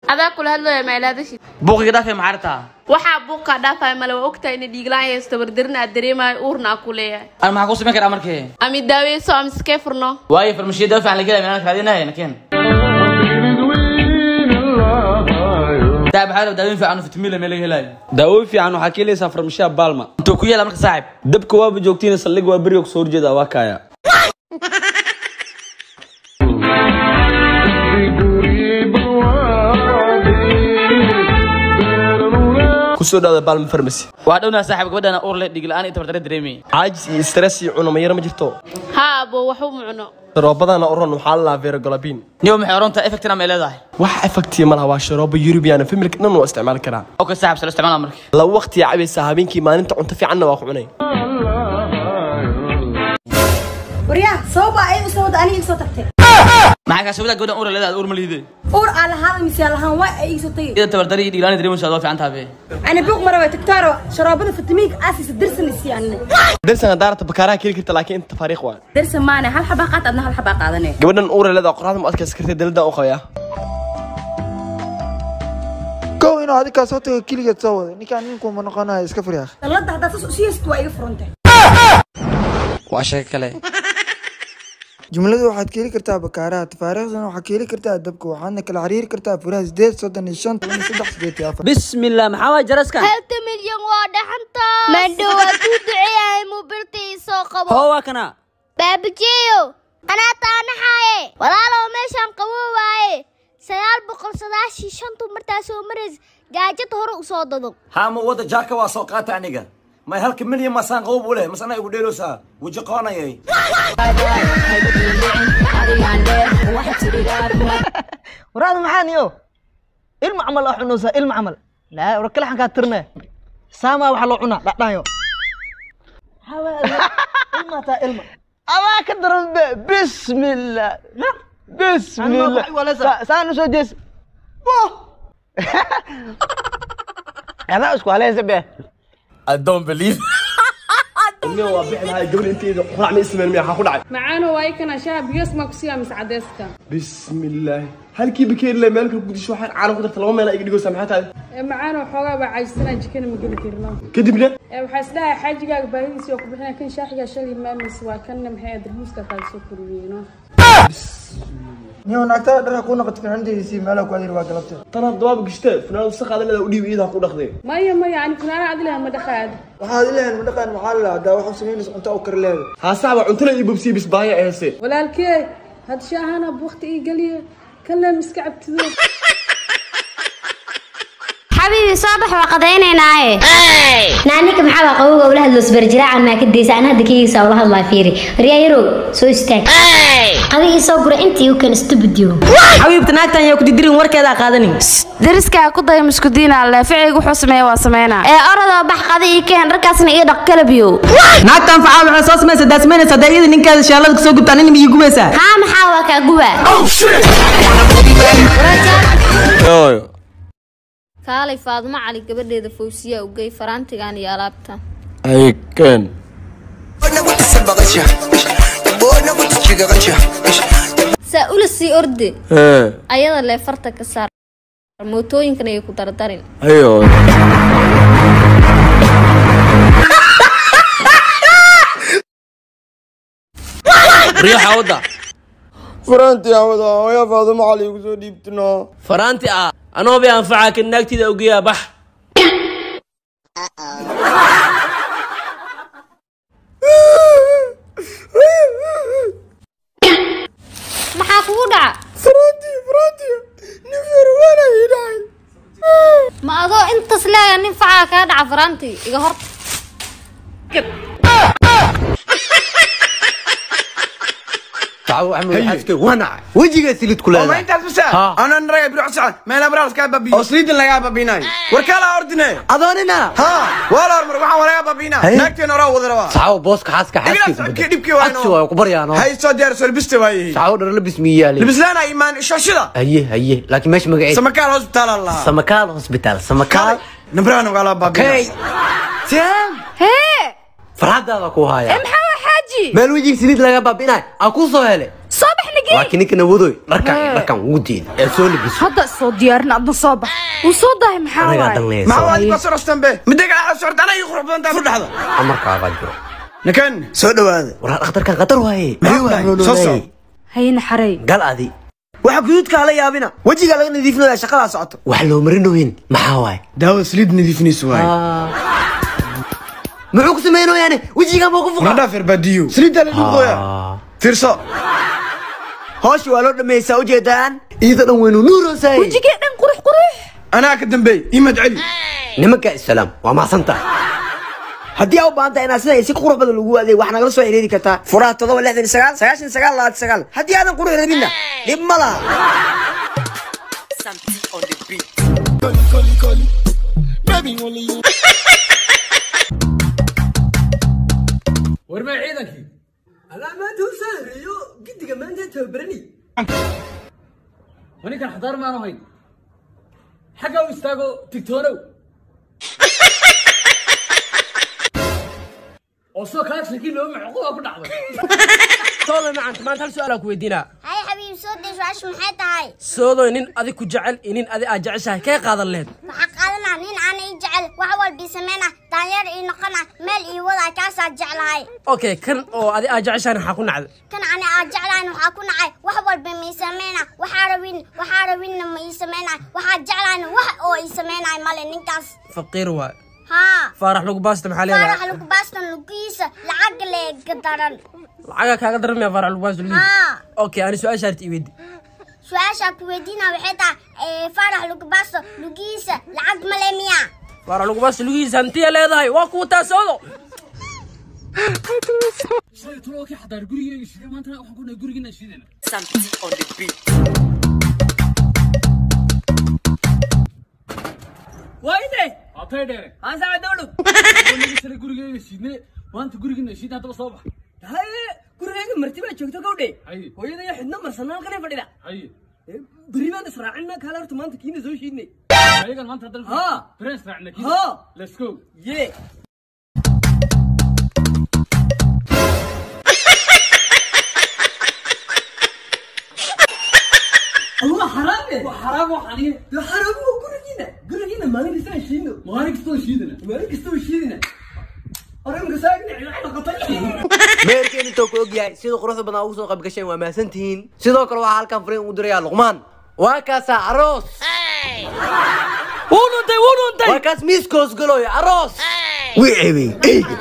هذا كل هذا ما لا دشي بوق دافع معرتها waxa buuqa dhaafay ma loo ogtahay in dhiiglaan haysto bardirna dareemay uurna ku leeyahay aan ma ku sameyn karaa markii ami daaweyso am iska furno waayo farmashiyo daafac la galay meelka hadinahay nakeen دابا داوين في عنو فتميله ميلي هلاي داوين في عنو حكي لي سافر مشي بالما انتو كويلا marka saaxib dabka waa joogtiin saldhig waa bariyo soo jeeda waa kaaya kusoo dhaada balma farmasi waa dhawna saaxib gabadhana uur leh dhig la'aan inta bardare dareemay caajis iyo stress iyo cuno ma yar ma jirto ha abo waxu mucno roobadana oran waxa la verogolabin niyo maxay oronta effectina ma leedahay wax effecti ma laha waa sharoobo European family dhan oo isticmaal karaa okay saaxib sala isticmaal markii la waqti cabeysa habeenkii maalinta cunto fiican waa cunay wariya sababa ay soo wadani soo tagtay maxaa soo gabadha uur leedahay uur ma liiday uur aan lahaan misal lahaan waa ay soo tagay ida tabardari dhig la'aan dareemayso waa fiican tahay ana buuq mara way tagtaaro sharoobada fitamiin asis dirsan isiyaan درسنا دارت بكارها كل كرت لكن انت فريق واحد درس معنا هل حباقات أدنى هل حباقة أدنى قبلنا نقول لذا قرآن مؤكد سكرتي دلدا أخويا كو إنه هذيك صوته كل يتصور نكان منكم من قناة إسكفر يا أخي الله ده هذا شيء استوى فرونته وعشان كله جملة واحد كيلي كرتها بكارات فارغ زين واحد كيلي كرتها دبك وحنك العرير كرتها فراس زيت صدق الشنط وين صدق زيت يا بسم الله محاوى جرس كان 1 مليون واحد حنطة من دواتو دعي موبيلتي سوق هو كنا بابجيو أنا طانا حاي ولا لو ماشان قوي واي سيال بقل صداشي شنطو مرتاسو مرز جاجت هرو صاددو ها مو ودا جاكا واسوقات عنيقا ما هلك مليون مسان قوب وله مسانا يقول ديلو سا وجي قانا يي وراد محانيو المعمل أحنوسا المعمل لا وركل حن كاترنا ساما وحلو عنا لا دايو إلما تا إلما أما كدرن بسم الله بسم الله سانو سو جس هذا اسكو عليه سبه I don't believe أمي وابحنا هاي قبل أنت إذا قرع من اسم المياه حقول عاد معانا واي كان شاب يسمع كسيا مسعدسك بسم الله هل كي بكير لي مالك بدي شو حال عالم قدرت لو ما لا يقدر سامحات هذا معانا وحوغا بعايسنا جكنا ما قلت لنا كدبنا وحاسدها حاجه باهيسي وكو بخنا كان شاحيا شلي ما مسوا كان محي درموسكا كاسو كورينا نيو نكتر درا كون قد عندي سي مالك وادير واقلبت ترى الضواب قشته فنان وسخ هذا لو ديب إيدها قول أخذه ما يعني فنان عدلها ما دخل وهذه لهن من دقن محل دا waxaan sameeyay inta oo karleed ها صعب cuntada iyo bubsi bis baaya eese walaalkay had shaahana buuqti ii galiye kala miskacabtido حبيبي صباح وقضينا نانيك محبا قوة ولا هدلوس برجراع ما كديس أنا هدك يسا ولا هدلا فيري ريايرو سو استاك قضي يسا قرأ انتي يوكن استبديو حبيبتي ناكتان يوكو تدرين وركا قادني درسكا كودا مسكودين على فعل وحو سميه واسمينا أرضا بح قضي كان ركاسنا إيه دق كلبيو ناكتان فعال عصاص ما سداس مين صدقيني نينكا إن شاء الله كسو قبطانين بيجو بيسا ها محاوة كاقوة كالي فاطمة علي قبل ذا فوسية وجاي فرانتي عن يالابتا أي كان سأقول السي أردي أيضا اللي فرتك السار موتوين كانوا يكون ترترين أيوه ريح عودة فرانتي عوضا يا فاطمة علي وسو ديبتنا فرانتي أنا بينفعك إنك تدوقيها بح محاكودا فرانتي نفر وانا يدعي ما أضو أنت سلا ننفعك هذا فرانتي يقهر تعالوا عمي حاسك وانا وجهي سيلت كلها ما انت مسا انا نرى بروح سعد ما لا براس كاب بابي اصليد لا يا بابيناي وركالا اوردني اظننا ها ولا امر waxaan walaga babina naagteen ora wadara saxaw booska xaaska xaaska dibkii waano asoo ku baryaano hay soo diyaar soo biste waayay saxaw dhar labis miyaali libislana iimaan shashida haye laakiin meesh magaceed samakaal hospital allah samakaal نمبرانو قالوا بابي كي تيام هي فرحت هذا كوهايا محاوة حاجي مال وجهك سنيد لغا بابيناي اكو سو هلي صباح laakiin ninka nawadoy dharkan ugu diida ee soo labis hadda soo diyaarin adna soo bax uu soo dahay maxaa anaga waay dan leeyahay ما هو هذه بصر استنبه مدق على صورت انا يخرب انت فرد هذا amarkaaga jiro نكن soo dhawaada war dhakhtarkan qatar waaye صوصو hayna xaray gal adi waxa guduudka la yaabina wajiga laga nadiifinayo shaqada socoto wax loo marinoyin maxaa waay daawo saliid nadiifinayso waay muxuu ku sameeyno yani wajiga ma ku fuqa wada firbadiyo saliida la dhigooya fiirso hoosh waa loo dhameeyay u jeedaan iyada dhan weynu nuurosay wajigee dhan qurux انا كدنبي ايمد علي nimanka islaam waa maasanta haddii aad u baahan tahay inaad sida si qurux badan lagu adeeg wax nagala soo xiriiri kartaa furaha 769 haddii aadan qurux rabinna dib ma laha warma ciidankii alaamaanta u sahriyo gidiga maanta tababarani waninkan xadaar maan ahayn xagga u istaago tigtoonow oo soo kaagsakii loo macquuba ku dhacday soodo macanta maanta hal su'aal aan ku weydiinaa هاي حبيبي صوت ايش محيط هاي soodo nin adig ku jecel inin adi aad jeceshahay kee qaadan leed وحقالنا نين انا يجعل وحول بيسمينا دانير ينقنا ميل يوضع كاسا جعل هاي okay kan oo adi aad jeceshahay maxaa ku nacday كان انا اجعل انا وحاكون عاي وحول بيسمينا وحاروين ما يسمينا وحجعل انا وح او يسمينا مال نينكاس faqiir waay ها faarax lagu baasta maxaa leedahay فرح لك باستن لقيسة العقل قدرن lacaga kaaga daran miyaa faarax lagu baasta lugiisa ها okay ani su'aasha harti iweydi سؤال كويدينا وحيتا فرح لك باستن لقيسة العقل ملاميا faarax lagu baasta lugiisa hantiya leedahay waa kuwa taa soodo shay tulooki xadaar gurigeega shideen maanta waxaan ku nahay gurigeena shideen wayde atay dheere aan saa dawlo shalay gurigeega shidne maanta gurigeena shideen hadaba soo bax haye gurigayga marti baa joogto gowdhe haye hooyadaya xidna marsanaan qane fadhida haye beri baan israacina kala horta maanta kiina soo shiidnay ayagan maanta hadal Ha. press raacna kii Ha. let's go ye Allah haram ya xaraam waxaan iyo ya haram waa gurigiina maalin isaan shiidno maalin kastoo shiidana maalin kastoo shiidina oranka saagna ila qatay meerkeen intuu ku ogyahay sida quruxda badan ugu soo qayb gasheen waa maasantihiin sidoo kale waxaa halkan fariin ugu dirayaa luqmaan waa kaasa aroos wununtay waa kaas miiskoos galooyo aroos wii ceebey eyga